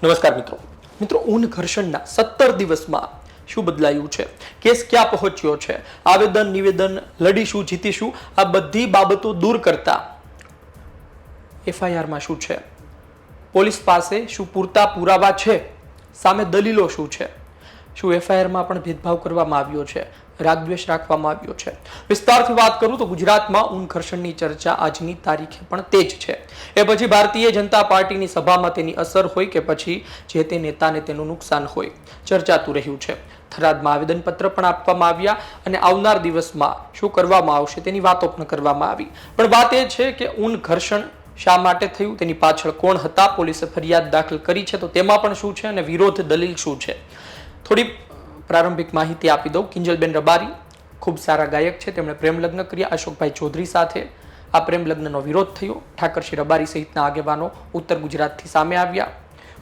નમસ્કાર મિત્રો ઊન ઘર્ષણના 17 દિવસમાં શું બદલાયું છે, કેસ ક્યાં પહોંચ્યો છે, આવેદન નિવેદન, લડીશું જીતીશું, આ બધી બાબતો દૂર કરતા એફઆઈઆરમાં શું છે, પોલીસ પાસે શું પૂરતા પુરાવા છે, સામે દલીલો શું છે, શું એફઆઈઆરમાં પણ ભેદભાવ કરવામાં આવ્યો છે, રાગદ્વેષ રાખવામાં આવ્યો છે. વિસ્તારથી વાત કરું તો ગુજરાતમાં ઊન ઘર્ષણની ચર્ચા આજની તારીખે પણ તે જ છે. એ પછી ભારતીય જનતા પાર્ટીની સભામાં તેની અસર હોય કે પછી જે તે નેતાને તેનું નુકસાન હોય, ચર્ચાતું રહ્યું છે. થરાદમાં આવેદનપત્ર પણ આપવામાં આવ્યા અને આવનાર દિવસમાં શું કરવામાં આવશે તેની વાતો પણ કરવામાં આવી. પણ વાત એ છે કે ઊન ઘર્ષણ શા માટે થયું, તેની પાછળ કોણ હતા, પોલીસે ફરિયાદ દાખલ કરી છે તો તેમાં પણ શું છે અને વિરોધ દલીલ શું છે, થોડી પ્રારંભિક માહિતી આપી દઉં. કિંજલબેન રબારી ખૂબ સારા ગાયક છે, તેમણે પ્રેમ લગ્ન કર્યા અશોકભાઈ ચૌધરી સાથે. આ પ્રેમ લગ્નનો વિરોધ થયો, ઠાકરસિંહ રબારી સહિતના આગેવાનો ઉત્તર ગુજરાતથી સામે આવ્યા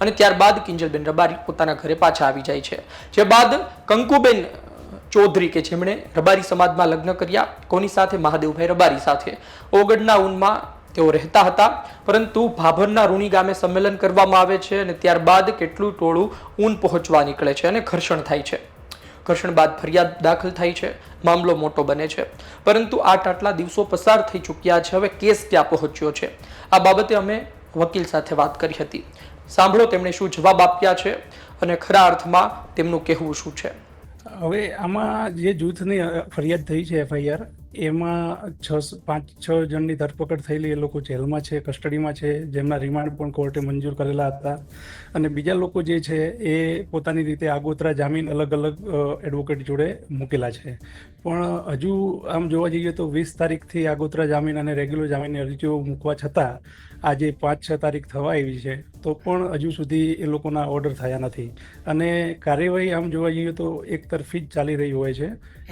અને ત્યારબાદ કિંજલબેન રબારી પોતાના ઘરે પાછા આવી જાય છે. જે બાદ કંકુબેન ચૌધરી કે જેમણે રબારી સમાજમાં લગ્ન કર્યા, કોની સાથે, મહાદેવભાઈ રબારી સાથે, ઓગડના ઊનમાં તેઓ રહેતા હતા. પરંતુ ભાભરના રૂણી ગામે સંમેલન કરવામાં આવે છે અને ત્યારબાદ કેટલું ટોળું ઊન પહોંચવા નીકળે છે અને ઘર્ષણ થાય છે. ઘર્ષણ બાદ ફરિયાદ દાખલ થાય છે, મામલો મોટો બને છે. પરંતુ આટલા દિવસો પસાર થઈ ચૂક્યા છે, હવે કેસ ક્યાં પહોંચ્યો છે, આ બાબતે અમે વકીલ સાથે વાત કરી હતી. સાંભળો તેમણે શું જવાબ આપ્યા છે અને ખરા અર્થમાં તેમનું કહેવું શું છે. હવે આમાં જે જૂથની ફરિયાદ થઈ છે એફઆઈઆર, એમાં 5-6 જણની ધરપકડ થયેલી, એ લોકો જેલમાં છે, કસ્ટડીમાં છે, જેમના રિમાન્ડ પણ કોર્ટે મંજૂર કરેલા હતા. અને બીજા લોકો જે છે એ પોતાની રીતે આગોતરા જામીન અલગ અલગ એડવોકેટ જોડે મૂકેલા છે. પણ હજુ આમ જોવા જઈએ તો 20 તારીખથી આગોતરા જામીન અને રેગ્યુલર જામીનની અરજીઓ મૂકવા છતાં આજે 5-6 તારીખ થવા આવી છે તો પણ હજુ સુધી એ લોકોના ઓર્ડર થયા નથી. અને કાર્યવાહી આમ જોવા જઈએ તો એક તરફી જ ચાલી રહી હોય છે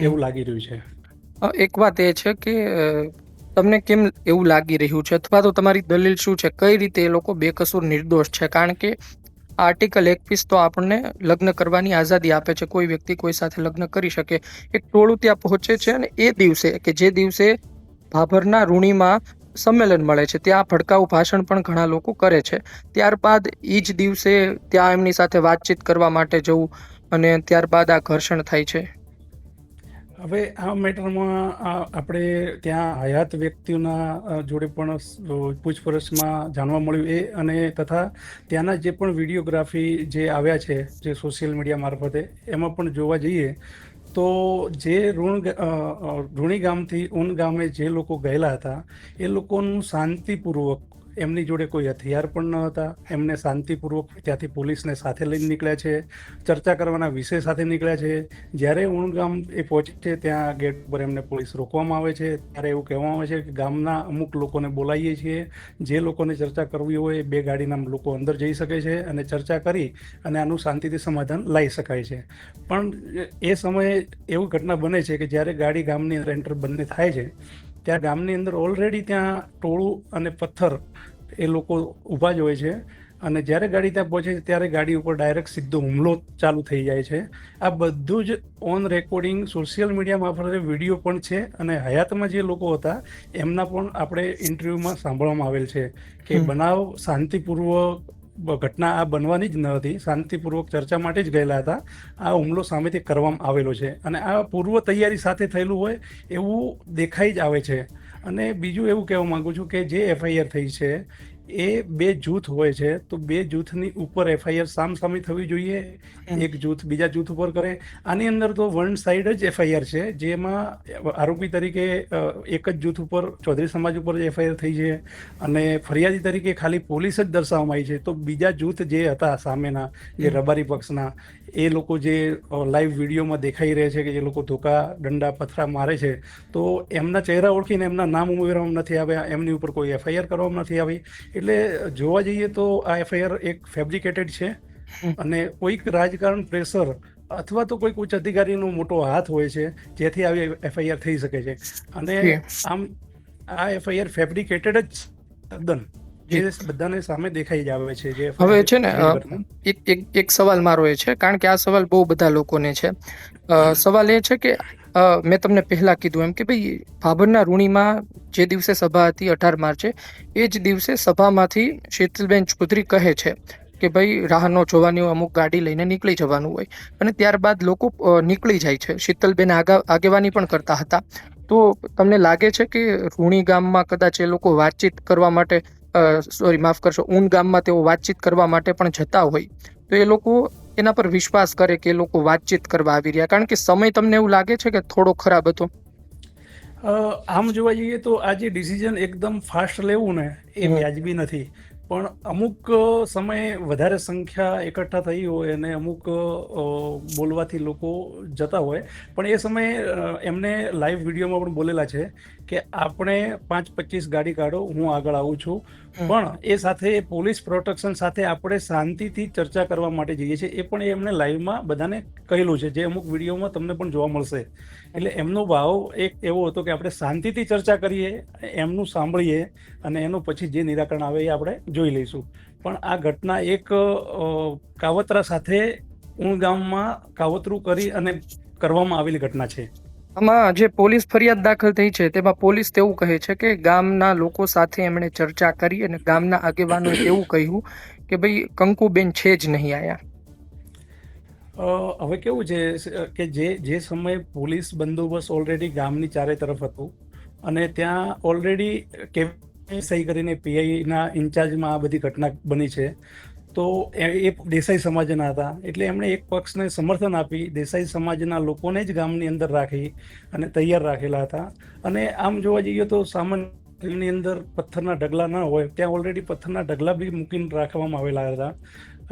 એવું લાગી રહ્યું છે. એક વાત એ છે કે તમને કેમ એવું લાગી રહ્યું છે, અથવા તો તમારી દલીલ શું છે, કઈ રીતે એ લોકો બેકસૂર નિર્દોષ છે? કારણ કે આર્ટિકલ 21 તો આપણને લગ્ન કરવાની આઝાદી આપે છે, કોઈ વ્યક્તિ કોઈ સાથે લગ્ન કરી શકે. એક ટોળું ત્યાં પહોંચે છે અને એ દિવસે કે જે દિવસે ભાભરના રૂણીમાં સંમેલન મળે છે, ત્યાં ભડકાઉ ભાષણ પણ ઘણા લોકો કરે છે. ત્યારબાદ એ જ દિવસે ત્યાં એમની સાથે વાતચીત કરવા માટે જવું અને ત્યારબાદ આ ઘર્ષણ થાય છે. હવે આ મેટરમાં આપણે ત્યાં હયાત વ્યક્તિઓના જોડે પણ પૂછપરછમાં જાણવા મળ્યું એ, અને તથા ત્યાંના જે પણ વિડીયોગ્રાફી જે આવ્યા છે જે સોશિયલ મીડિયા મારફતે, એમાં પણ જોવા જઈએ તો જે રૂણી ગામથી ઊન ગામે જે લોકો ગયેલા હતા એ લોકોનું શાંતિપૂર્વક, એમની જોડે કોઈ હથિયાર પણ ન હતા, એમને શાંતિપૂર્વક ત્યાંથી પોલીસને સાથે લઈને નીકળ્યા છે, ચર્ચા કરવાના વિષય સાથે નીકળ્યા છે. જ્યારે ઊણગામ એ પહોંચે છે ત્યાં ગેટ પર એમને પોલીસ રોકવામાં આવે છે, ત્યારે એવું કહેવામાં આવે છે કે ગામના અમુક લોકોને બોલાવીએ છીએ, જે લોકોને ચર્ચા કરવી હોય 2 ગાડીના લોકો અંદર જઈ શકે છે અને ચર્ચા કરી અને આનું શાંતિથી સમાધાન લાવી શકાય છે. પણ એ સમયે એવું ઘટના બને છે કે જ્યારે ગાડી ગામની અંદર એન્ટર બંને થાય છે ત્યાં ગામની અંદર ઓલરેડી ત્યાં ટોળું અને પથ્થર એ લોકો ઊભા જ હોય છે. અને જ્યારે ગાડી ત્યાં પહોંચે છે ત્યારે ગાડી ઉપર ડાયરેક્ટ સીધો હુમલો ચાલુ થઈ જાય છે. આ બધું જ ઓન રેકોર્ડિંગ સોશિયલ મીડિયા મારફતે વિડીયો પણ છે અને હયાતમાં જે લોકો હતા એમના પણ આપણે ઇન્ટરવ્યૂમાં સાંભળવામાં આવેલ છે કે બનાવ શાંતિપૂર્વક ઘટના આ બનવાની જ ન હતી, શાંતિપૂર્વક ચર્ચા માટે જ ગયેલા હતા, આ હુમલો સામેથી કરવામાં આવેલો છે અને આ પૂર્વ તૈયારી સાથે થયેલું હોય એવું દેખાઈ જ આવે છે. અને બીજું એવું કહેવા માગું છું કે જે એફઆઈઆર થઈ છે એ 2 જૂથ હોય છે તો 2 જૂથની ઉપર એફઆઈઆર સામસામે થવી જોઈએ. એક જૂથ બીજા જૂથ ઉપર કરે. આની અંદર તો વન સાઇડ જ એફઆઈઆર છે, જેમાં આરોપી તરીકે એક જ જૂથ ઉપર, ચૌધરી સમાજ ઉપર જ એફઆઈઆર થઈ છે અને ફરિયાદી તરીકે ખાલી પોલીસ જ દર્શાવવામાં આવી છે. તો બીજા જૂથ જે હતા સામેના, જે રબારી પક્ષના, એ લોકો જે લાઈવ વિડીયોમાં દેખાઈ રહે છે કે એ લોકો ધોકા, દંડા, પથરા મારે છે, તો એમના ચહેરા ઓળખીને એમના નામ ઉમેરવામાં નથી આવ્યા, એમની ઉપર કોઈ એફઆઈઆર કરવામાં નથી આવી. એટલે જોવા જઈએ તો આ એફઆઈઆર એક ફેબ્રિકેટેડ છે અને કોઈક રાજકારણ પ્રેશર અથવા તો કોઈક ઉચ્ચ અધિકારીનો મોટો હાથ હોય છે જેથી આવી એફઆઈઆર થઈ શકે છે. અને આમ આ એફઆઈઆર ફેબ્રિકેટેડ જ તદ્દન બધાને સામે દેખાઈ જ આવે છે. જે હવે છે ને એક સવાલ મારો એ છે, કારણ કે આ સવાલ બહુ બધા લોકોને છે. સવાલ એ છે કે મેં તમને પહેલા કીધું એમ કે ભાઈ ભાભરના રૂણીમાં જે દિવસે સભા હતી 18 માર્ચે, એ જ દિવસે સભામાંથી શીતલબેન ચૌધરી કહે છે કે ભાઈ રાહ ન જોવાની અમુક ગાડી લઈને નીકળી જવાનું હોય અને ત્યારબાદ લોકો નીકળી જાય છે. શીતલબેન આગેવાની પણ કરતા હતા. તો તમને લાગે છે કે રૂણી ગામમાં કદાચ એ લોકો વાતચીત કરવા માટે માફ કરશો, ઊન ગામમાં તેઓ વાતચીત કરવા માટે પણ જતા હોય તો એ લોકો એના પર વિશ્વાસ કરે કે એ લોકો વાતચીત કરવા આવી રહ્યા? કારણ કે સમય તમને એવું લાગે છે કે થોડો ખરાબ હતો? આમ જોવા જઈએ તો આ જે ડિસિઝન એકદમ ફાસ્ટ લેવું ને એ વ્યાજબી નથી, પણ અમુક સમયે વધારે સંખ્યા એકઠા થઈ હોય અને અમુક બોલવાથી લોકો જતા હોય, પણ એ સમયે એમને લાઈવ વિડીયોમાં પણ બોલેલા છે કે આપણે 5-25 ગાડી કાઢો, હું આગળ આવું છું, પણ એ સાથે પોલીસ પ્રોટેક્શન સાથે આપણે શાંતિથી ચર્ચા કરવા માટે જઈએ છીએ. એ પણ એમને લાઈવમાં બધાને કહેલું છે, જે અમુક વિડીયોમાં તમને પણ જોવા મળશે. એટલે એમનો ભાવ એક એવો હતો કે આપણે શાંતિથી ચર્ચા કરીએ, એમનું સાંભળીએ અને એનું પછી જે નિરાકરણ આવે એ આપણે જોઈ લઈશું. પણ આ ઘટના એક કાવતરા સાથે ઊણ ગામમાં કાવતરું કરી અને કરવામાં આવેલી ઘટના છે. આમાં જે પોલીસ ફરિયાદ દાખલ થઈ છે તેમાં પોલીસ તેવું કહે છે કે ગામના લોકો સાથે એમણે ચર્ચા કરી અને ગામના આગેવાનોએ એવું કહ્યું કે ભાઈ કંકુબેન છે જ નહીં આયા. હવે કેવું છે કે જે સમયે પોલીસ બંદોબસ્ત ઓલરેડી ગામની ચારે તરફ હતું અને ત્યાં ઓલરેડી સહી કરીને પીઆઈના ઇન્ચાર્જમાં આ બધી ઘટના બની છે, તો એ દેસાઈ સમાજના હતા એટલે એમણે એક પક્ષને સમર્થન આપી દેસાઈ સમાજના લોકોને જ ગામની અંદર રાખી અને તૈયાર રાખેલા હતા. અને આમ જોવા જઈએ તો સામાન્યની અંદર પથ્થરના ઢગલા ન હોય, ત્યાં ઓલરેડી પથ્થરના ઢગલા બી મૂકીને રાખવામાં આવેલા હતા.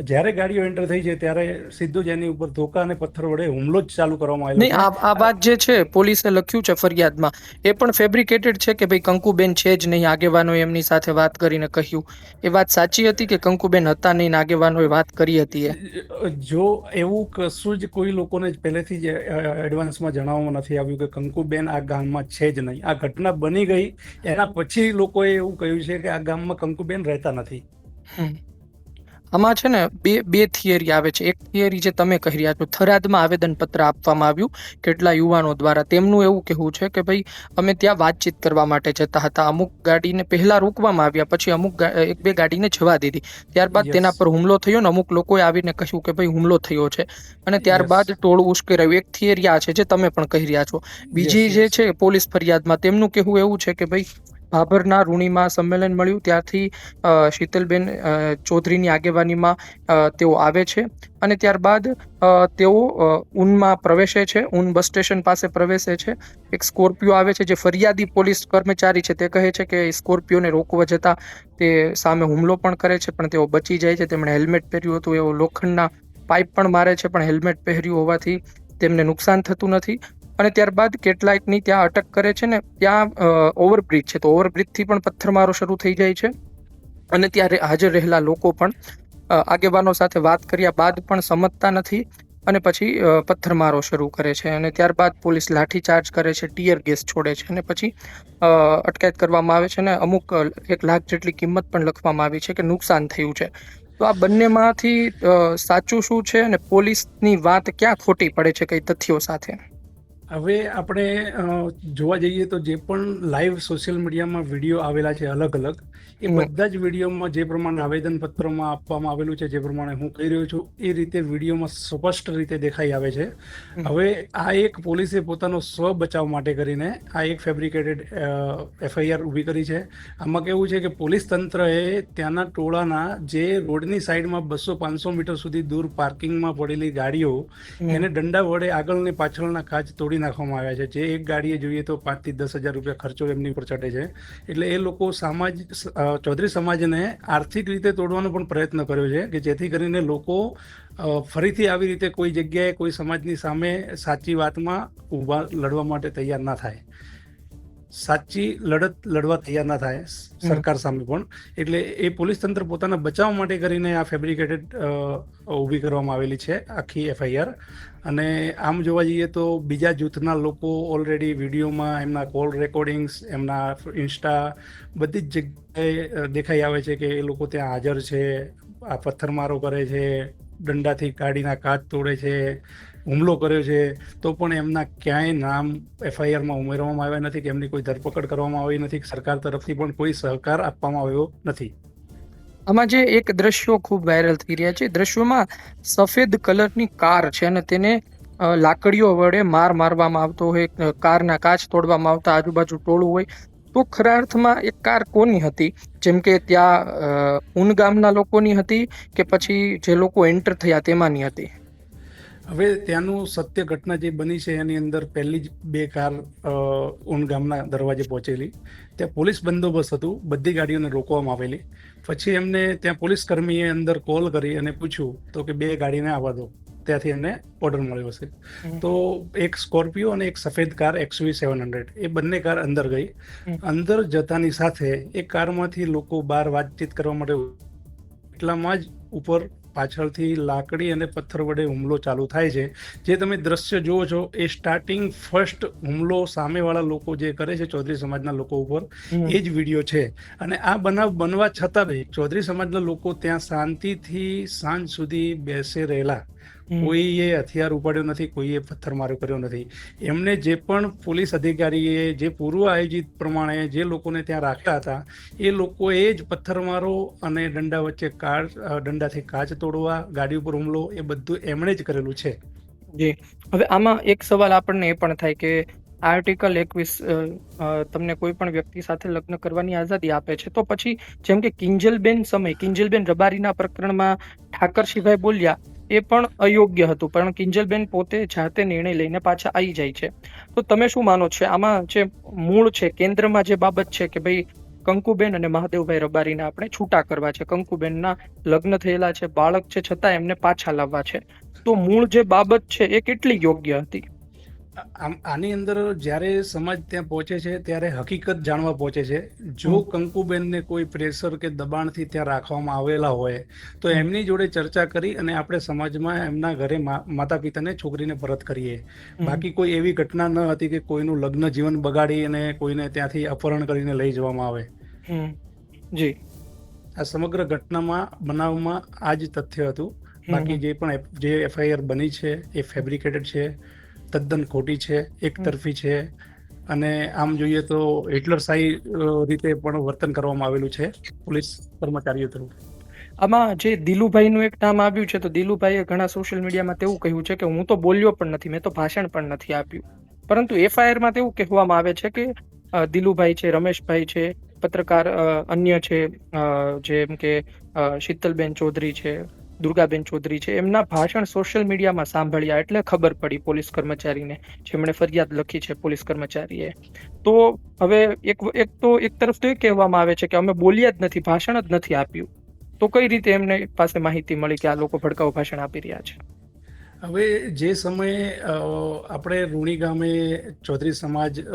જ્યારે ગાડીઓ એન્ટર થઈ છે ત્યારે સીધું જ એની ઉપર ધોકા અને પથ્થર વડે હુમલો જ ચાલુ કરવામાં નહીં, આવ્યો. આ વાત જે છે પોલીસે લખ્યું છે ફરિયાદમાં એ પણ ફેબ્રિકેટેડ છે કે ભાઈ કંકુબેન છે જ નહીં, આગેવાનોએ એમની સાથે વાત કરીને કહ્યું. એ વાત સાચી હતી કે કંકુબેન હતા નહીં, આગેવાનોએ વાત કરી હતી? જો એવું કશું જ કોઈ લોકોને પહેલેથી જ એડવાન્સમાં જણાવવામાં નથી આવ્યું કે કંકુબેન આ ગામમાં છે જ નહીં. આ ઘટના બની ગઈ એના પછી લોકોએ એવું કહ્યું છે કે આ ગામમાં કંકુબેન રહેતા નથી. આમાં છે ને બે થિયરી આવે છે. એક થિયરી જે તમે કહી રહ્યા છો, થરાદમાં આવેદનપત્ર આપવામાં આવ્યું કેટલા યુવાનો દ્વારા. તેમનું એવું કહેવું છે કે ભાઈ અમે ત્યાં વાતચીત કરવા માટે જતા હતા, અમુક ગાડીને પહેલા રોકવામાં આવ્યા, પછી અમુક 1-2 ગાડીને જવા દીધી, ત્યારબાદ તેના પર હુમલો થયો ને અમુક લોકોએ આવીને કહ્યું કે ભાઈ હુમલો થયો છે અને ત્યારબાદ ટોળું ઉશ્કેરાયું. એક થિયરી આ છે જે તમે પણ કહી રહ્યા છો. બીજી જે છે પોલીસ ફરિયાદમાં તેમનું કહેવું એવું છે કે ભાઈ ભાભરના રૂણીમાં સંમેલન મળ્યું ત્યારથી શીતલબેન ચૌધરીની આગેવાનીમાં તેઓ આવે છે અને ત્યારબાદ તેઓ ઊનમાં પ્રવેશે છે, ઊન બસ સ્ટેશન પાસે પ્રવેશે છે. એક સ્કોર્પિયો આવે છે, જે ફરિયાદી પોલીસ કર્મચારી છે તે કહે છે કે સ્કોર્પિયોને રોકવા જતાં તે સામે હુમલો પણ કરે છે, પણ તેઓ બચી જાય છે. તેમણે હેલ્મેટ પહેર્યું હતું, એવો લોખંડના પાઇપ પણ મારે છે, પણ હેલ્મેટ પહેર્યું હોવાથી તેમને નુકસાન થતું નથી. અને ત્યારબાદ કેટલાકની ત્યાં અટક કરે છે ને ત્યાં ઓવરબ્રિજ છે, તો ઓવરબ્રિજથી પણ પથ્થરમારો શરૂ થઈ જાય છે અને ત્યારે હાજર રહેલા લોકો પણ આગેવાનો સાથે વાત કર્યા બાદ પણ સમજતા નથી અને પછી પથ્થરમારો શરૂ કરે છે અને ત્યારબાદ પોલીસ લાઠીચાર્જ કરે છે, ટીયર ગેસ છોડે છે અને પછી અટકાયત કરવામાં આવે છે અને અમુક 1 લાખ જેટલી કિંમત પણ લખવામાં આવી છે કે નુકસાન થયું છે. તો આ બંનેમાંથી સાચું શું છે અને પોલીસની વાત ક્યાં ખોટી પડે છે કઈ તથ્યો સાથે? હવે આપણે જોવા જઈએ તો જે પણ લાઈવ સોશિયલ મીડિયામાં વિડીયો આવેલા છે અલગ અલગ, એ બધા જ વિડીયોમાં જે પ્રમાણે આવેદનપત્રમાં આપવામાં આવેલું છે, જે પ્રમાણે હું કહી રહ્યો છું એ રીતે વિડીયોમાં સ્પષ્ટ રીતે દેખાઈ આવે છે. હવે આ એક પોલીસે પોતાનો સ્વ બચાવ માટે કરીને આ એક ફેબ્રિકેટેડ FIR ઊભી કરી છે. આમાં કેવું છે કે પોલીસ તંત્રએ ત્યાંના ટોળાના જે રોડની સાઈડમાં 200-500 મીટર સુધી દૂર પાર્કિંગમાં પડેલી ગાડીઓ એને દંડા વડે આગળ ને પાછળના કાચ તોડી નાખવામાં આવ્યા છે. જે એક ગાડીએ જોઈએ તો 5 થી 10 હજાર રૂપિયા ખર્ચો એમની ઉપર ચડે છે. એટલે એ લોકો ચૌધરી સમાજને આર્થિક રીતે તોડવાનો પણ પ્રયત્ન કર્યો છે કે જેથી કરીને લોકો ફરીથી આવી રીતે કોઈ જગ્યાએ કોઈ સમાજની સામે સાચી વાતમાં ઊભા લડવા માટે તૈયાર ના થાય, સાચી લડત લડવા તૈયાર ના થાય સરકાર સામે પણ. એટલે એ પોલીસ તંત્ર પોતાના બચાવ માટે કરીને આ ફેબ્રિકેટેડ ઊભી કરવામાં આવેલી છે આખી FIR. અને આમ જોવા જઈએ તો બીજા જૂથના લોકો ઓલરેડી વિડીયોમાં એમના કોલ રેકોર્ડિંગ્સ, એમના ઇન્સ્ટા બધી જ જગ્યાએ દેખાઈ આવે છે કે એ લોકો ત્યાં હાજર છે, આ પથ્થરમારો કરે છે, દંડાથી ગાડીના કાચ તોડે છે, હુમલો કર્યો છે, તો પણ એમના ક્યાંય નામ FIRમાં ઉમેરવામાં આવ્યા નથી કે એમની કોઈ ધરપકડ કરવામાં આવી નથી, સરકાર તરફથી પણ કોઈ સહકાર આપવામાં આવ્યો નથી. આમાં જે એક દ્રશ્યો ખૂબ વાયરલ થઈ રહ્યા છે, દ્રશ્યોમાં સફેદ કલરની કાર છે અને તેને લાકડીઓ વડે મારવામાં આવતો હોય, કારના કાચ તોડવામાં આવતા, આજુબાજુ ટોળું હોય. તો ખરા અર્થમાં એ કાર કોની હતી? જેમ કે ત્યાં ઉન ગામના લોકોની હતી કે પછી જે લોકો એન્ટર થયા તેમાંની હતી? હવે ત્યાંનું સત્ય ઘટના જે બની છે એની અંદર પહેલી જ 2 કાર ઉન ગામના દરવાજે પહોંચેલી. ત્યાં પોલીસ બંદોબસ્ત હતું, બધી ગાડીઓને રોકવામાં આવેલી. પછી એમને ત્યાં પોલીસ કર્મીએ અંદર કોલ કરી અને પૂછ્યું તો કે 2 ગાડીને આવવા દો. ત્યાંથી એમને ઓર્ડર મળ્યો છે. તો એક સ્કોર્પિયો અને એક સફેદ કાર XUV 700, એ બંને કાર અંદર ગઈ. અંદર જતાની સાથે એ કારમાંથી લોકો બહાર વાતચીત કરવા માટે, એટલામાં જ ઉપર પાછળથી લાકડી અને પથ્થર વડે હુમલો ચાલુ થાય છે. જે તમે દ્રશ્ય જુઓ છો એ સ્ટાર્ટિંગ ફર્સ્ટ હુમલો સામેવાળા લોકો જે કરે છે ચૌધરી સમાજના લોકો ઉપર, એ જ વિડીયો છે. અને આ બનાવ બનવા છતાં બી ચૌધરી સમાજના લોકો ત્યાં શાંતિથી સાંજ સુધી બેસી રહેલા. કોઈએ હથિયાર ઉપાડ્યો નથી, કોઈએ પથ્થરમારો કર્યો નથી. એમને જે પણ પોલીસ અધિકારીએ જે પૂર્વ આયોજિત પ્રમાણે જે લોકોને ત્યાં રાખ્યા હતા, એ લોકોએ જ પથ્થરમારો અને દંડા વચ્ચે દંડાથી કાચ તોડવા, ગાડી ઉપર હુમલો, એ બધું એમણે જ કરેલું છે. જી, હવે આમાં એક સવાલ આપણને એ પણ થાય કે આર્ટિકલ 21 તમને કોઈ પણ વ્યક્તિ સાથે લગ્ન કરવાની આઝાદી આપે છે, તો પછી જેમ કે કિંજલબેન રબારીના પ્રકરણમાં ઠાકરસિંહભાઈ બોલ્યા એ પણ અયોગ્ય હતું, પણ કિંજલબેન પોતે જાતે નિર્ણય લઈને પાછા આવી જાય છે. તો તમે શું માનો છો આમાં? જે મૂળ છે, કેન્દ્રમાં જે બાબત છે કે ભાઈ કંકુબેન અને મહાદેવભાઈ રબારીને આપણે છૂટા કરવા છે, કંકુબેનના લગ્ન થયેલા છે, બાળક છે, છતાં એમને પાછા લાવવા છે, તો મૂળ જે બાબત છે એ કેટલી યોગ્ય હતી? આની અંદર જ્યારે સમાજ ત્યાં પહોંચે છે ત્યારે હકીકત જાણવા પહોંચે છે. જો કંકુબેનને કોઈ પ્રેશર કે દબાણથી ત્યાં રાખવામાં આવેલા હોય તો એમની જોડે ચર્ચા કરી અને આપણે સમાજમાં એમના ઘરે માતા પિતાને છોકરીને પરત કરીએ. બાકી કોઈ એવી ઘટના ન હતી કે કોઈનું લગ્ન જીવન બગાડી અને કોઈને ત્યાંથી અપહરણ કરીને લઈ જવામાં આવે. જી, આ સમગ્ર બનાવમાં આ જ તથ્ય હતું. બાકી જે પણ જે FIR બની છે એ ફેબ્રિકેટેડ છે, તદ્દન ખોટી છે, એક તરફી છે, અને આમ જોઈએ તો હિટલરશાહી રીતે પણ વર્તન કરવામાં આવેલું છે પોલીસ કર્મચારીઓ તરફ. આમાં જે દિલુભાઈનું એક નામ આવ્યું છે, તો દિલુભાઈએ ઘણા સોશિયલ મીડિયામાં તેવું કહ્યું છે કે હું તો બોલ્યો પણ નથી, મેં તો ભાષણ પણ નથી આપ્યું. પરંતુ FIRમાં તેવું કહેવામાં આવે છે કે દિલુભાઈ છે, રમેશભાઈ છે, પત્રકાર અન્ય છે, જેમ કે શીતલબેન ચૌધરી છે, દુર્ગાબેન ચૌધરી છે, એમના ભાષણ સોશિયલ મીડિયામાં સાંભળ્યા એટલે ખબર પડી પોલીસ કર્મચારીને, જેમણે ફરિયાદ લખી છે પોલીસ કર્મચારીએ. તો હવે એક તરફ તો એ કહેવામાં આવે છે કે અમે બોલ્યા જ નથી, ભાષણ જ નથી આપ્યું. તો કઈ રીતે એમને પાસે માહિતી મળી કે આ લોકો ભડકાઉ ભાષણ આપી રહ્યા છે? હવે જે સમયે આપણે રૂણી ગામે ચૌધરી સમાજ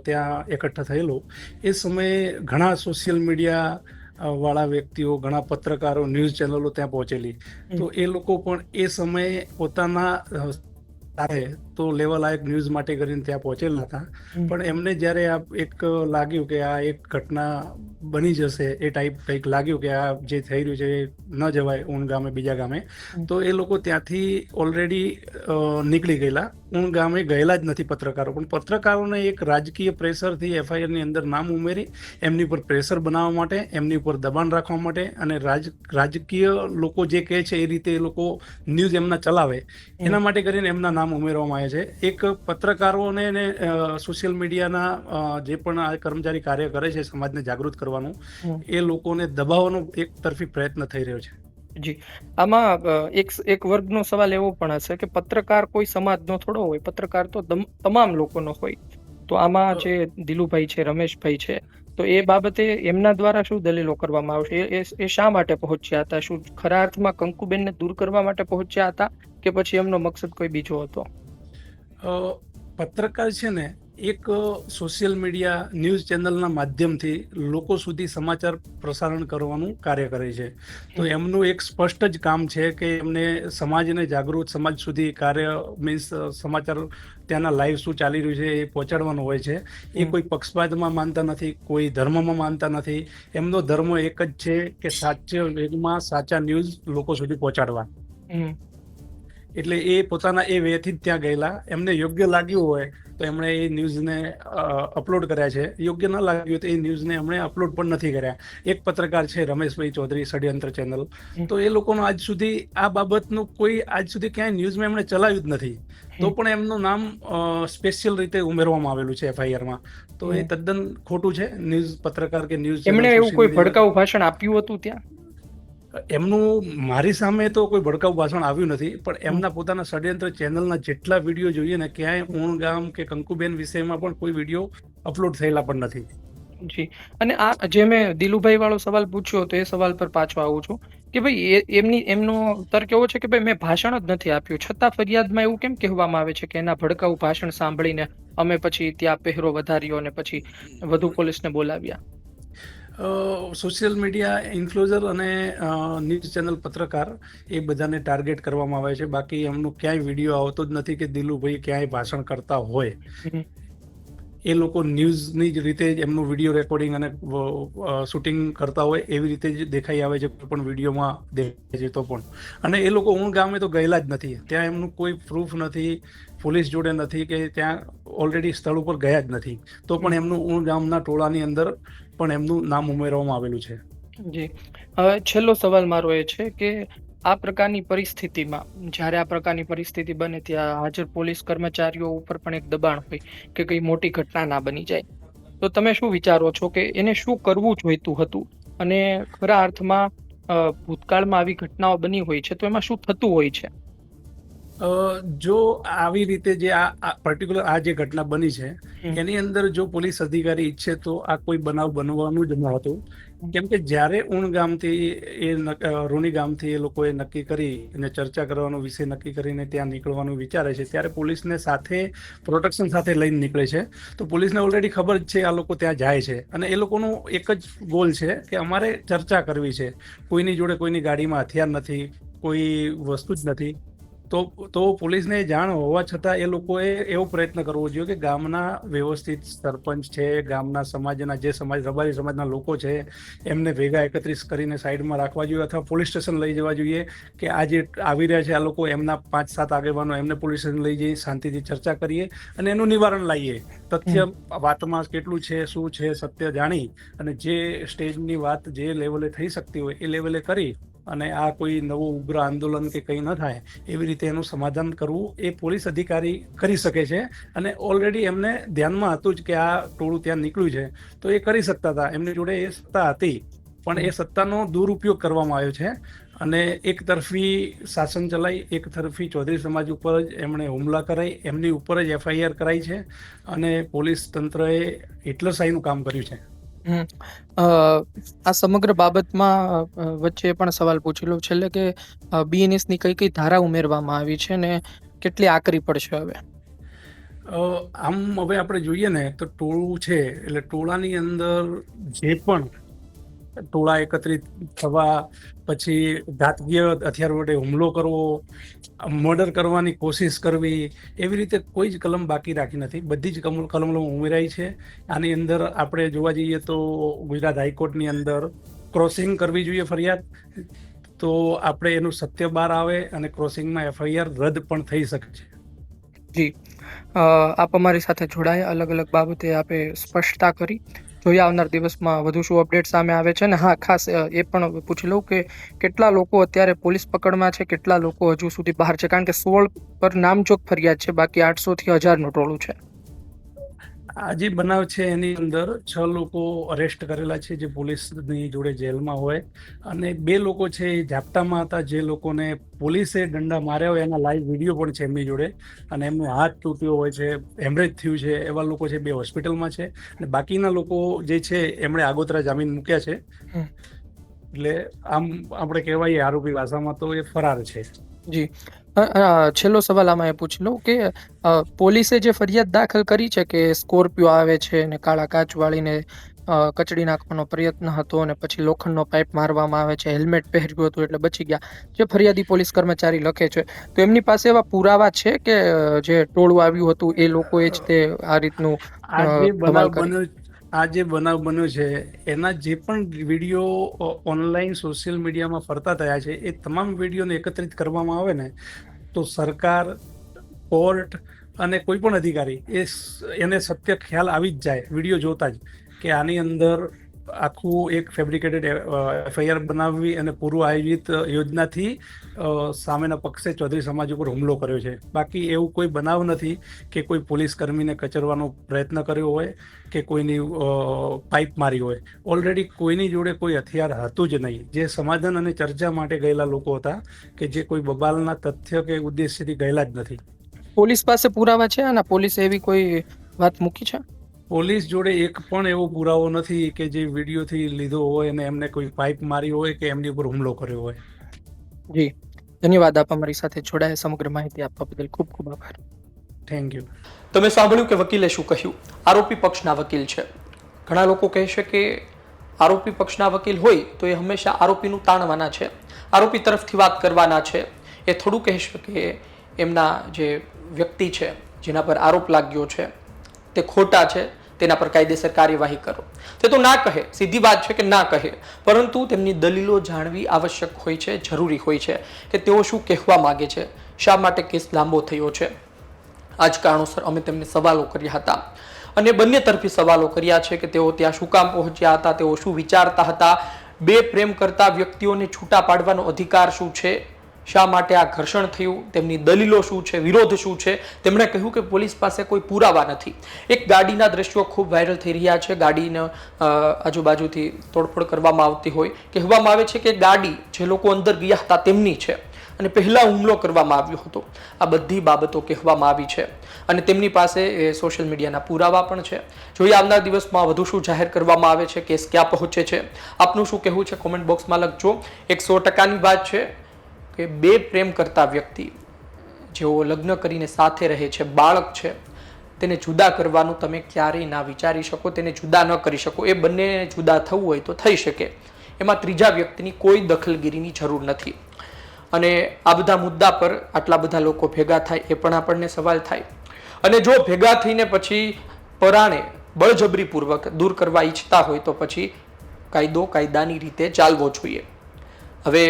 ત્યાં એકઠા થયેલો, એ સમયે ઘણા સોશિયલ મીડિયા વાળા વ્યક્તિઓ, ઘણા પત્રકારો, ન્યૂઝ ચેનલો ત્યાં પહોંચેલી. તો એ લોકો પણ એ સમયે પોતાના સાથે તો લેવાલાયક ન્યૂઝ માટે કરીને ત્યાં પહોંચેલા હતા. પણ એમને જ્યારે આ એક લાગ્યું કે આ એક ઘટના બની જશે, એ ટાઈપ કંઈક લાગ્યું કે આ જે થઈ રહ્યું છે એ ન જવાય ઊણ ગામે, બીજા ગામે, તો એ લોકો ત્યાંથી ઓલરેડી નીકળી ગયેલા. ઊણ ગામે ગયેલા જ નથી પત્રકારો, પણ પત્રકારોને એક રાજકીય પ્રેશરથી FIRની અંદર નામ ઉમેરી એમની પર પ્રેશર બનાવવા માટે, એમની ઉપર દબાણ રાખવા માટે, અને રાજકીય લોકો જે કહે છે એ રીતે એ લોકો ન્યૂઝ એમના ચલાવે, એના માટે કરીને એમના નામ ઉમેરવામાં આવે છે. એક પત્રકારોને સોશિયલ મીડિયાના જે પણ આ કર્મચારી કાર્ય કરે છે સમાજને જાગૃત કરવાનું, એ લોકોને દબાવવાનો એક તરફી પ્રયત્ન થઈ રહ્યો છે. જી, આમાં એક વર્ગનો સવાલ એવો પણ હશે કે પત્રકાર કોઈ સમાજનો થોડો હોય, પત્રકાર તો તમામ લોકોનો હોય. તો આમાં જે દિલુભાઈ છે, રમેશભાઈ છે, તો એ બાબતે એમના દ્વારા શું દલીલો કરવામાં આવશે? એ શા માટે પહોંચ્યા હતા? શું ખરા અર્થમાં કંકુબેનને દૂર કરવા માટે પહોંચ્યા હતા કે પછી એમનો મકસદ કોઈ બીજો હતો? પત્રકાર છે ને એક સોશિયલ મીડિયા ન્યૂઝ ચેનલના માધ્યમથી લોકો સુધી સમાચાર પ્રસારણ કરવાનું કાર્ય કરે છે. તો એમનું એક સ્પષ્ટ જ કામ છે કે એમને સમાજને જાગૃત, સમાજ સુધી કાર્ય મીન્સ સમાચાર ત્યાંના લાઈવ શું ચાલી રહ્યું છે એ પહોંચાડવાનું હોય છે. એ કોઈ પક્ષપાતમાં માનતા નથી, કોઈ ધર્મમાં માનતા નથી. એમનો ધર્મ એક જ છે કે સાચા વેગમાં સાચા ન્યૂઝ લોકો સુધી પહોંચાડવા. એટલે એ પોતાના એ વેથી જ ત્યાં ગયેલા, એમને યોગ્ય લાગ્યું હોય તો એમણે એ ન્યૂઝને અપલોડ કર્યા છે, યોગ્ય ન લાગ્યું હોય તો એ ન્યૂઝને એમણે અપલોડ પણ નથી કર્યા. એક પત્રકાર છે રમેશભાઈ ચૌધરી, ષડયંત્ર ચેનલ, તો એ લોકોનું આજ સુધી આ બાબતનું કોઈ આજ સુધી ક્યાંય ન્યૂઝમાં એમણે ચલાવ્યું જ નથી, તો પણ એમનું નામ સ્પેશિયલ રીતે ઉમેરવામાં આવેલું છે એફઆઈઆરમાં. તો એ તદ્દન ખોટું છે. ન્યૂઝ પત્રકાર કે ન્યૂઝ એમણે એવું કોઈ ભડકાઉ ભાષણ આપ્યું હતું ત્યાં? એમનું મારી સામે તો કોઈ ભડકાઉ ભાષણ આવ્યું નથી, પણ એમના પોતાના ષડયંત્ર ચેનલના જેટલા વિડીયો જોઈએ ને, ક્યાંય ઊણ ગામ કે કંકુબેન વિષયમાં પણ કોઈ વિડીયો અપલોડ થયેલા પણ નથી. જી. અને આ જે મેં દિલુભાઈ વાળો સવાલ પૂછ્યો તો એ સવાલ પર પાછો આવું છું કે ભાઈ એમનો તર્ક એવો છે કે ભાઈ મેં ભાષણ જ નથી આપ્યું, છતાં ફરિયાદમાં એવું કેમ કહેવામાં આવે છે કે એના ભડકાઉ ભાષણ સાંભળીને અમે પછી ત્યાં પહેરો વધાર્યો અને પછી વધુ પોલીસને બોલાવ્યા? સોશિયલ મીડિયા ઇન્ફ્લુએન્સર અને ન્યૂઝ ચેનલ પત્રકાર એ બધાને ટાર્ગેટ કરવામાં આવે છે. બાકી એમનું ક્યાંય વિડીયો આવતો જ નથી કે દિલુભાઈ ક્યાંય ભાષણ કરતા હોય. એ લોકો ન્યૂઝની જ રીતે જ એમનું વિડીયો રેકોર્ડિંગ અને શૂટિંગ કરતા હોય એવી રીતે જ દેખાઈ આવે છે કોઈ પણ વિડીયોમાં દેખાય છે તો પણ. અને એ લોકો ઊણ ગામે તો ગયેલા જ નથી, ત્યાં એમનું કોઈ પ્રૂફ નથી, પોલીસ જોડે નથી કે ત્યાં ઓલરેડી સ્થળ ઉપર ગયા જ નથી, તો પણ એમનું ઊણ ગામના ટોળાની અંદર પણ એમનું નામ ઉમેરવામાં આવેલું છે. જી. હવે છેલ્લો સવાલ મારો એ છે કે આ પ્રકારની પરિસ્થિતિમાં, જ્યારે આ પ્રકારની પરિસ્થિતિ બને ત્યાં હાજર પોલીસ કર્મચારીઓ ઉપર પણ એક દબાણ હોય કે કઈ મોટી ઘટના ના બની જાય, તો તમે શું વિચારો છો કે એને શું કરવું જોઈતું હતું? અને ખરા અર્થમાં ભૂતકાળમાં આવી ઘટનાઓ બની હોય છે તો એમાં શું થતું હોય છે? જો આવી રીતે જે આ પર્ટિક્યુલર આ જે ઘટના બની છે એની અંદર જો પોલીસ અધિકારી ઈચ્છે તો આ કોઈ બનાવ બનવાનું જ ન હતું. કેમ કે જ્યારે ઊણ ગામથી રૂણી ગામથી એ લોકોએ નક્કી કરી અને ચર્ચા કરવાનો વિષય નક્કી કરીને ત્યાં નીકળવાનું વિચારે છે, ત્યારે પોલીસને સાથે પ્રોટેક્શન સાથે લઈને નીકળે છે. તો પોલીસને ઓલરેડી ખબર જ છે આ લોકો ત્યાં જાય છે, અને એ લોકોનું એક જ ગોલ છે કે અમારે ચર્ચા કરવી છે. કોઈની જોડે કોઈની ગાડીમાં હથિયાર નથી, કોઈ વસ્તુ જ નથી. તો પોલીસને જાણ હોવા છતાં એ લોકોએ એવો પ્રયત્ન કરવો જોઈએ કે ગામના વ્યવસ્થિત સરપંચ છે, ગામના સમાજના જે રબારી સમાજના લોકો છે એમને ભેગા એકત્રિત કરીને સાઈડમાં રાખવા જોઈએ, અથવા પોલીસ સ્ટેશન લઈ જવા જોઈએ કે આ જે આવી રહ્યા છે આ લોકો, એમના 5-7 આગેવાનો એમને પોલીસ સ્ટેશન લઈ જઈ શાંતિથી ચર્ચા કરીએ અને એનું નિવારણ લાવીએ. તથ્ય વાતમાં કેટલું છે, શું છે, સત્ય જાણી અને જે સ્ટેજની વાત જે લેવલે થઈ શકતી હોય એ લેવલે કરી અને આ કોઈ નવું ઉગ્ર આંદોલન કે કંઈ ન થાય એવી રીતે એનું સમાધાન કરવું એ પોલીસ અધિકારી કરી શકે છે. અને ઓલરેડી એમને ધ્યાનમાં હતું જ કે આ ટોળું ત્યાં નીકળ્યું છે તો એ કરી શકતા હતા, એમની જોડે એ સત્તા હતી, પણ એ સત્તાનો દુરુપયોગ કરવામાં આવ્યો છે અને એક તરફી શાસન ચલાવી, એક તરફી ચૌધરી સમાજ ઉપર જ એમણે હુમલા કરાઈ, એમની ઉપર જ એફઆઈઆર કરાઈ છે અને પોલીસ તંત્રએ હિટલરશાહીનું કામ કર્યું છે. આ સમગ્ર બાબતમાં વચ્ચે પણ સવાલ પૂછી લો છેલ્લે કે બીએનએસ ની કઈ કઈ ધારા ઉમેરવામાં આવી છે ને કેટલી આકરી પડશે હવે? આમ હવે આપણે જોઈએ ને તો ટોળું છે એટલે ટોળાની અંદર જે પણ ટોળા એકત્રિત થવા, પછી ઘાતકીય હથિયાર વડે હુમલો કરવો, મર્ડર કરવાની કોશિશ કરવી, એવી રીતે કોઈ જ કલમ બાકી રાખી નથી, બધી જ કલમો ઉમેરાઈ છે. આની અંદર આપણે જોવા જઈએ તો ગુજરાત હાઈકોર્ટની અંદર ક્રોસિંગ કરવી જોઈએ ફરિયાદ, તો આપણે એનું સત્ય બહાર આવે અને ક્રોસિંગમાં એફઆઈઆર રદ પણ થઈ શકે છે. જી. આપ અમારી સાથે જોડાયા, અલગ અલગ બાબતે આપે સ્પષ્ટતા કરી. જોઈએ આવનાર દિવસમાં વધુ શું અપડેટ સામે આવે છે. અને હા, ખાસ એ પણ પૂછી લઉં કે કેટલા લોકો અત્યારે પોલીસ પકડમાં છે, કેટલા લોકો હજુ સુધી બહાર છે? કારણ કે 16 પર નામચોક ફરિયાદ છે, બાકી 800 થી 1000 નું ટોળું છે. આ જે બનાવ છે એની અંદર 6 લોકો અરેસ્ટ કરેલા છે જે પોલીસની જોડે જેલમાં હોય, અને 2 લોકો છે એ ઝાપટામાં હતા, જે લોકોને પોલીસે દંડા માર્યા હોય એના લાઈવ વિડીયો પણ છે એમની જોડે, અને એમનો હાથ તૂટ્યો હોય છે, હેમરેજ થયું છે, એવા લોકો છે 2 હોસ્પિટલમાં છે. અને બાકીના લોકો જે છે એમણે આગોતરા જામીન મૂક્યા છે. એટલે આમ આપણે કહેવાય આરોપી ભાષામાં તો એ ફરાર છે. જી. છેલ્લો સવાલ આમાં એ પૂછી લઉં કે પોલીસે જે ફરિયાદ દાખલ કરી છે કે સ્કોર્પિયો આવે છે ને કાળા કાચ વાળીને કચડી નાખવાનો પ્રયત્ન હતો અને પછી લોખંડનો પાઇપ મારવામાં આવે છે, હેલ્મેટ પહેર્યું હતું એટલે બચી ગયા, જે ફરિયાદી પોલીસ કર્મચારી લખે છે, તો એમની પાસે એવા પુરાવા છે કે જે ટોળું આવ્યું હતું એ લોકોએ જ તે આ રીતનું આ જે બનાવ બન્યો છે એના જે પણ વિડીયો ઓનલાઈન સોશિયલ મીડિયામાં ફરતા થયા છે એ તમામ વિડીયોને એકત્રિત કરવામાં આવે ને તો સરકાર, કોર્ટ અને કોઈ પણ અધિકારી એને સત્ય ખ્યાલ આવી જ જાય વિડીયો જોતા જ કે આની અંદર આખું એક ફેબ્રિકેટેડ એફઆઈઆર બનાવવી અને પૂર્વ આયોજિત યોજનાથી સામેના પક્ષે ચૌધરી સમાજ ઉપર હુમલો કર્યો છે. બાકી એવું કોઈ બનાવ નથી કે કોઈ પોલીસ કર્મીને કચરવાનો પ્રયત્ન કર્યો હોય કે કોઈની પાઇપ મારી હોય. ઓલરેડી કોઈની જોડે કોઈ હથિયાર હતું જ નહીં. જે સમાધાન અને ચર્ચા માટે ગયેલા લોકો હતા કે જે કોઈ બબાલના તથ્ય કે ઉદ્દેશ્યથી ગયેલા જ નથી. પોલીસ પાસે પુરાવા છે અને પોલીસે એવી કોઈ વાત મૂકી છે? પોલીસ જોડે એક પણ એવો પુરાવો નથી કે જે વિડીયોથી લીધો હોય અને એમને કોઈ પાઇપ મારી હોય કે એમની ઉપર હુમલો કર્યો હોય. જી ધન્યવાદ. આપ અમારી સાથે જોડાયા, સમગ્ર માહિતી આપવા બદલ ખૂબ ખૂબ આભાર. Thank you. તમે સાંભળ્યું કે વકીલે શું કહ્યું. આરોપી પક્ષના વકીલ છે. ઘણા લોકો કહે છે કે આરોપી પક્ષના વકીલ હોય તો એ હંમેશા આરોપીનું તાણવાના છે, આરોપી તરફથી વાત કરવાના છે. એ થોડું કહેશે કે એમના જે વ્યક્તિ છે જેના પર આરોપ લાગ્યો છે તે ખોટા છે, તેના પર કાયદેસર કાર્યવાહી કરો. તે તો ના કહે, સીધી વાત છે કે ના કહે, પરંતુ તેમની દલીલો જાણવી આવશ્યક હોય છે, જરૂરી હોય છે કે તેઓ શું કહેવા માંગે છે, શા માટે કેસ લાંબો થયો છે. આ જ કારણોસર અમે તેમને સવાલો કર્યા હતા અને બંને તરફી સવાલો કર્યા છે કે તેઓ ત્યાં શું કામ પહોંચ્યા હતા, તેઓ શું વિચારતા હતા, બે પ્રેમ કરતા વ્યક્તિઓને છૂટા પાડવાનો અધિકાર શું છે, શા માટે આ ઘર્ષણ થયું, તેમની દલીલો શું છે, વિરોધ શું છે. તેમણે કહ્યું કે પોલીસ પાસે કોઈ પુરાવા નથી. એક ગાડીના દ્રશ્યો ખૂબ વાયરલ થઈ રહ્યા છે. ગાડીને આજુબાજુથી તોડફોડ કરવામાં આવતી હોય. કહેવામાં આવે છે કે ગાડી જે લોકો અંદર ગયા હતા તેમની છે અને પહેલા હુમલો કરવામાં આવ્યો હતો. આ બધી બાબતો કહેવામાં આવી છે અને તેમની પાસે સોશિયલ મીડિયાના પુરાવા પણ છે. જોઈએ આવનાર દિવસમાં વધુ શું જાહેર કરવામાં આવે છે, કેસ ક્યાં પહોંચે છે. આપનું શું કહેવું છે કોમેન્ટ બોક્સમાં લખજો. 100%ની વાત છે કે બે પ્રેમ કરતા વ્યક્તિ જેઓ લગ્ન કરીને સાથે રહે છે, બાળક છે, તેને જુદા કરવાનું તમે ક્યારેય ના વિચારી શકો, તેને જુદા ન કરી શકો. એ બંને જુદા થવું હોય તો થઈ શકે, એમાં ત્રીજા વ્યક્તિની કોઈ દખલગીરીની જરૂર નથી. અને આ બધા મુદ્દા પર આટલા બધા લોકો ભેગા થાય એ પણ આપણને સવાલ થાય. અને જો ભેગા થઈને પછી પરાણે બળજબરીપૂર્વક દૂર કરવા ઈચ્છતા હોય તો પછી કાયદાની રીતે ચાલવો જોઈએ. હવે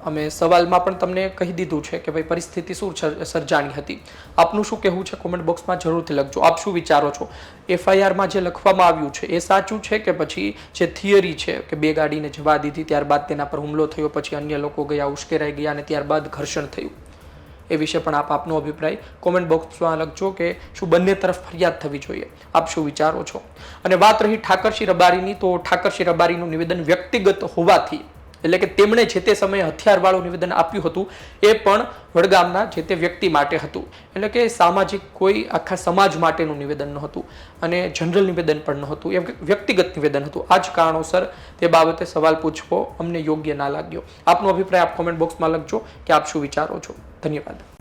અમે સવાલમાં પણ તમને કહી દીધું છે કે ભાઈ પરિસ્થિતિ શું સર્જાણી હતી. આપનું શું કહેવું છે કોમેન્ટ બોક્સમાં જરૂરથી લખજો. આપ શું વિચારો છો? એફઆઈઆરમાં જે લખવામાં આવ્યું છે એ સાચું છે કે પછી જે થિયરી છે કે બે ગાડીને જવા દીધી, ત્યારબાદ તેના પર હુમલો થયો, પછી અન્ય લોકો ગયા, ઉશ્કેરાઈ ગયા અને ત્યારબાદ ઘર્ષણ થયું, એ વિશે પણ આપ આપનો અભિપ્રાય કોમેન્ટ બોક્સમાં લખજો કે શું બંને તરફ ફરિયાદ થવી જોઈએ. આપ શું વિચારો છો? અને વાત રહી ઠાકરસિંહ રબારીની, તો ઠાકરસિંહ રબારીનું નિવેદન વ્યક્તિગત હોવાથી, એટલે કે તેમણે જે તે સમયે હથિયારવાળું નિવેદન આપ્યું હતું એ પણ વડગામના જે તે વ્યક્તિ માટે હતું. એટલે કે સામાજિક કોઈ આખા સમાજ માટેનું નિવેદન નહોતું અને જનરલ નિવેદન પણ નહોતું, એ વ્યક્તિગત નિવેદન હતું. આ જ કારણોસર તે બાબતે સવાલ પૂછવો અમને યોગ્ય ના લાગ્યો. આપનો અભિપ્રાય આપ કોમેન્ટ બોક્સમાં લખજો કે આપ શું વિચારો છો. ધન્યવાદ.